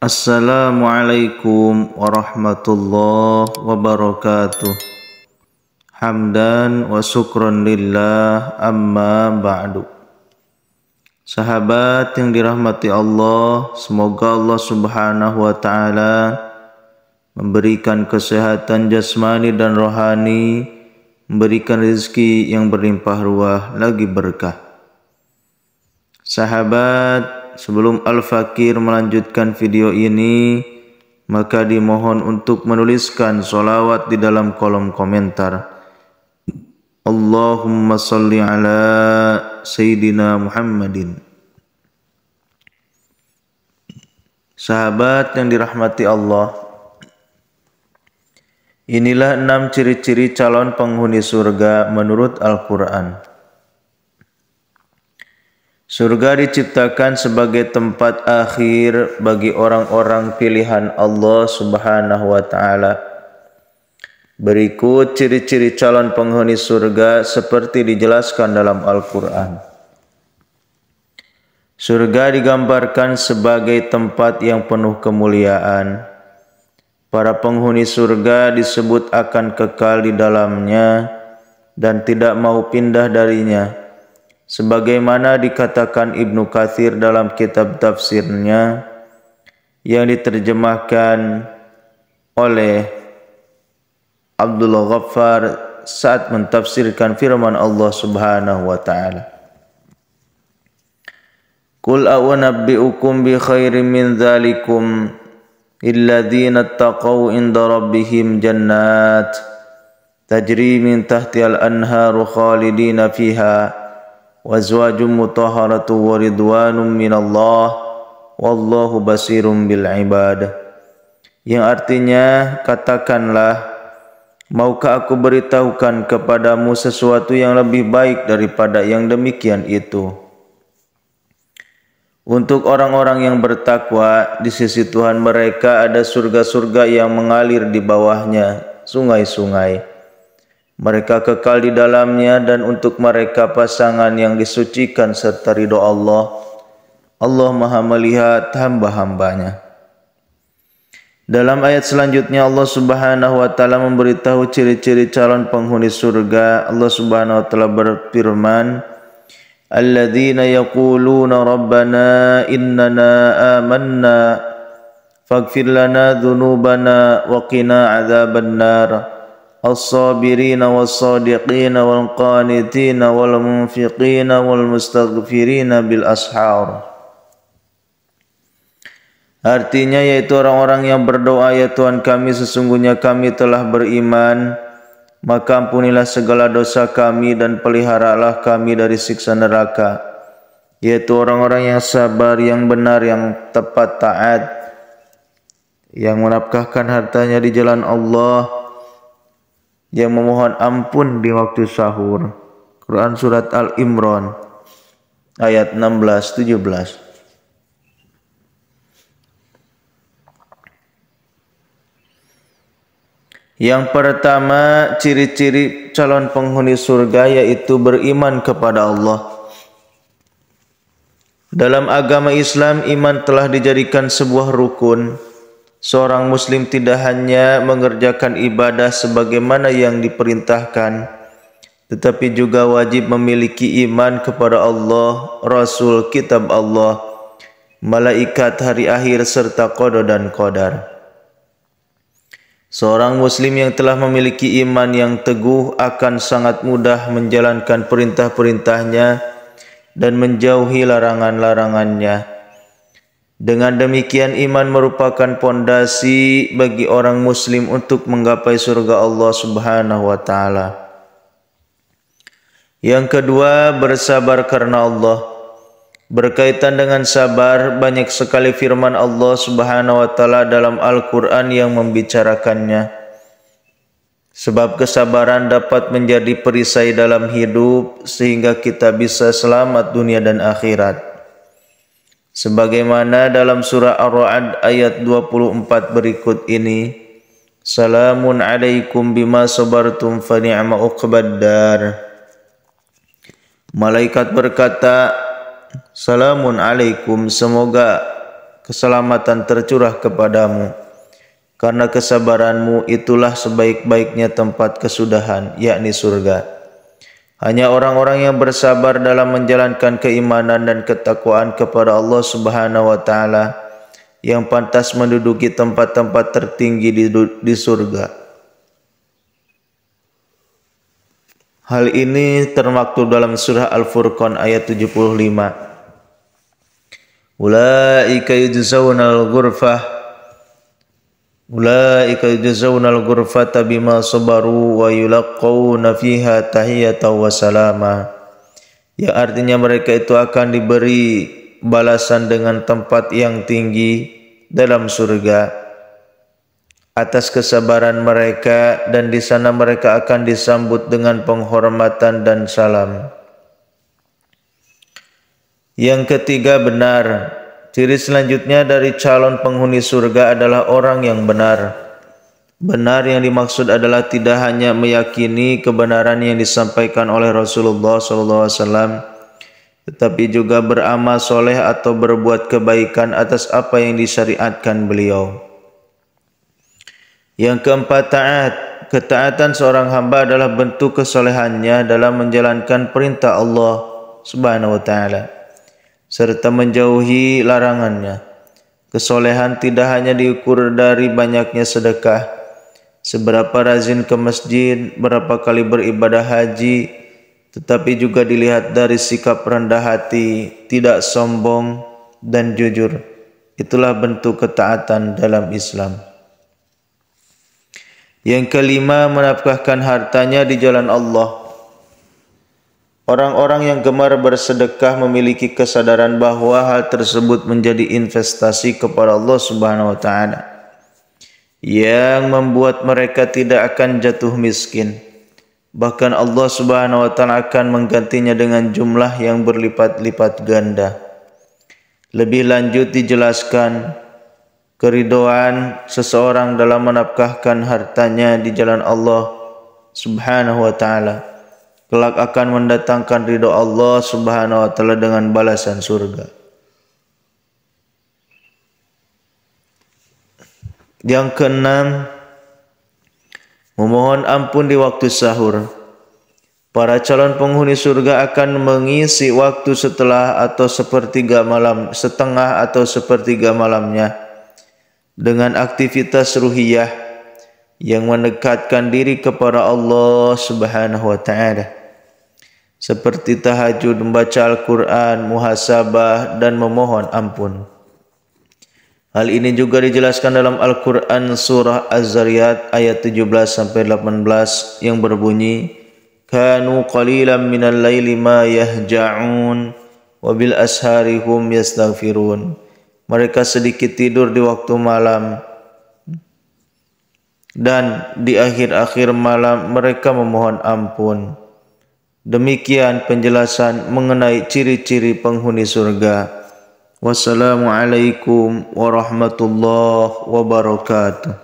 Assalamualaikum warahmatullahi wabarakatuh. Hamdan wa syukran lillah, amma ba'du. Sahabat yang dirahmati Allah, semoga Allah subhanahu wa ta'ala memberikan kesehatan jasmani dan rohani, memberikan rezeki yang berlimpah ruah lagi berkah. Sahabat, sebelum Al-Fakir melanjutkan video ini, maka dimohon untuk menuliskan sholawat di dalam kolom komentar. Allahumma salli ala Sayyidina Muhammadin. Sahabat yang dirahmati Allah, inilah 6 ciri-ciri calon penghuni surga menurut Al-Quran. Surga diciptakan sebagai tempat akhir bagi orang-orang pilihan Allah subhanahu wa ta'ala. Berikut ciri-ciri calon penghuni surga seperti dijelaskan dalam Al-Quran. Surga digambarkan sebagai tempat yang penuh kemuliaan. Para penghuni surga disebut akan kekal di dalamnya dan tidak mau pindah darinya, sebagaimana dikatakan Ibnu Katsir dalam kitab tafsirnya yang diterjemahkan oleh Abdullah Ghaffar saat mentafsirkan firman Allah subhanahu wa ta'ala. Qul a'unabbi'ukum bi khairin min dhalikum illadzina attaqaw inda rabbihim jannat tajri min tahtihal anharu khalidina fiha wa azwajum mutahharatu wa ridwanum minallah wallahu basirum bil ibad. Yang artinya, katakanlah, maukah aku beritahukan kepadamu sesuatu yang lebih baik daripada yang demikian itu? Untuk orang-orang yang bertakwa, di sisi Tuhan mereka ada surga-surga yang mengalir di bawahnya, sungai-sungai. Mereka kekal di dalamnya, dan untuk mereka pasangan yang disucikan serta ridho Allah. Allah Maha melihat hamba-hambanya. Dalam ayat selanjutnya Allah subhanahu wa ta'ala memberitahu ciri-ciri calon penghuni surga. Allah subhanahu wa ta'ala berfirman, alladzina yaquluna rabbana innana amanna faghfir lana dhunubana wa qina adzaban nar as-sabirina was-sadiqina wal qanitina wal munfiqina wal mustaghfirina bil ashar. Artinya yaitu orang-orang yang berdoa, ya Tuhan kami, sesungguhnya kami telah beriman, maka ampunilah segala dosa kami dan peliharalah kami dari siksa neraka. Yaitu orang-orang yang sabar, yang benar, yang tepat taat, yang menafkahkan hartanya di jalan Allah, yang memohon ampun di waktu sahur. Quran Surat Al-Imran ayat 16-17. Yang pertama, ciri-ciri calon penghuni surga yaitu beriman kepada Allah. Dalam agama Islam, iman telah dijadikan sebuah rukun. Seorang muslim tidak hanya mengerjakan ibadah sebagaimana yang diperintahkan, tetapi juga wajib memiliki iman kepada Allah, Rasul, kitab Allah, malaikat, hari akhir, serta qada dan qadar. Seorang muslim yang telah memiliki iman yang teguh akan sangat mudah menjalankan perintah-perintahnya dan menjauhi larangan-larangannya. Dengan demikian, iman merupakan pondasi bagi orang muslim untuk menggapai surga Allah subhanahu wa ta'ala. Yang kedua, bersabar karena Allah. Berkaitan dengan sabar, banyak sekali firman Allah subhanahu wa ta'ala dalam Al-Quran yang membicarakannya. Sebab kesabaran dapat menjadi perisai dalam hidup, sehingga kita bisa selamat dunia dan akhirat. Sebagaimana dalam surah Ar-Ra'd ayat 24 berikut ini, salamun alaikum bima sabartum fa ni'ma uqbad dar. Malaikat berkata, salamun alaikum, semoga keselamatan tercurah kepadamu. Karena kesabaranmu itulah sebaik-baiknya tempat kesudahan, yakni surga. Hanya orang-orang yang bersabar dalam menjalankan keimanan dan ketakwaan kepada Allah Subhanahu wa taala yang pantas menduduki tempat-tempat tertinggi di surga. Hal ini termaktub dalam surah Al-Furqan ayat 75. Ulaika yujzaunal ghurfata bima sabaru wa yulaqawna fiha tahiyatan wa salama. Yang artinya mereka itu akan diberi balasan dengan tempat yang tinggi dalam surga atas kesabaran mereka, dan di sana mereka akan disambut dengan penghormatan dan salam. Yang ketiga, benar. Ciri selanjutnya dari calon penghuni surga adalah orang yang benar. Benar yang dimaksud adalah tidak hanya meyakini kebenaran yang disampaikan oleh Rasulullah SAW, tetapi juga beramal soleh atau berbuat kebaikan atas apa yang disyariatkan beliau. Yang keempat, taat. Ketaatan seorang hamba adalah bentuk kesolehannya dalam menjalankan perintah Allah Subhanahu wa taala serta menjauhi larangannya. Kesolehan tidak hanya diukur dari banyaknya sedekah, seberapa rajin ke masjid, berapa kali beribadah haji, tetapi juga dilihat dari sikap rendah hati, tidak sombong, dan jujur. Itulah bentuk ketaatan dalam Islam. Yang kelima, menafkahkan hartanya di jalan Allah. Orang-orang yang gemar bersedekah memiliki kesadaran bahwa hal tersebut menjadi investasi kepada Allah Subhanahu wa taala yang membuat mereka tidak akan jatuh miskin. Bahkan Allah Subhanahu wa taala akan menggantinya dengan jumlah yang berlipat-lipat ganda. Lebih lanjut dijelaskan keridhaan seseorang dalam menafkahkan hartanya di jalan Allah Subhanahu wa taala kelak akan mendatangkan ridho Allah Subhanahu wa taala dengan balasan surga. Yang keenam, memohon ampun di waktu sahur. Para calon penghuni surga akan mengisi waktu setengah atau sepertiga malamnya dengan aktivitas ruhiyah yang mendekatkan diri kepada Allah Subhanahu wa taala, seperti tahajud, membaca Al-Quran, muhasabah, dan memohon ampun. Hal ini juga dijelaskan dalam Al-Quran surah Az-Zariyat ayat 17-18 yang berbunyi, Kanu qalilan minal laili ma yahja'un wa bil ashari hum yastaghfirun. Mereka sedikit tidur di waktu malam, dan di akhir-akhir malam mereka memohon ampun. Demikian penjelasan mengenai ciri-ciri penghuni surga. Wassalamualaikum warahmatullahi wabarakatuh.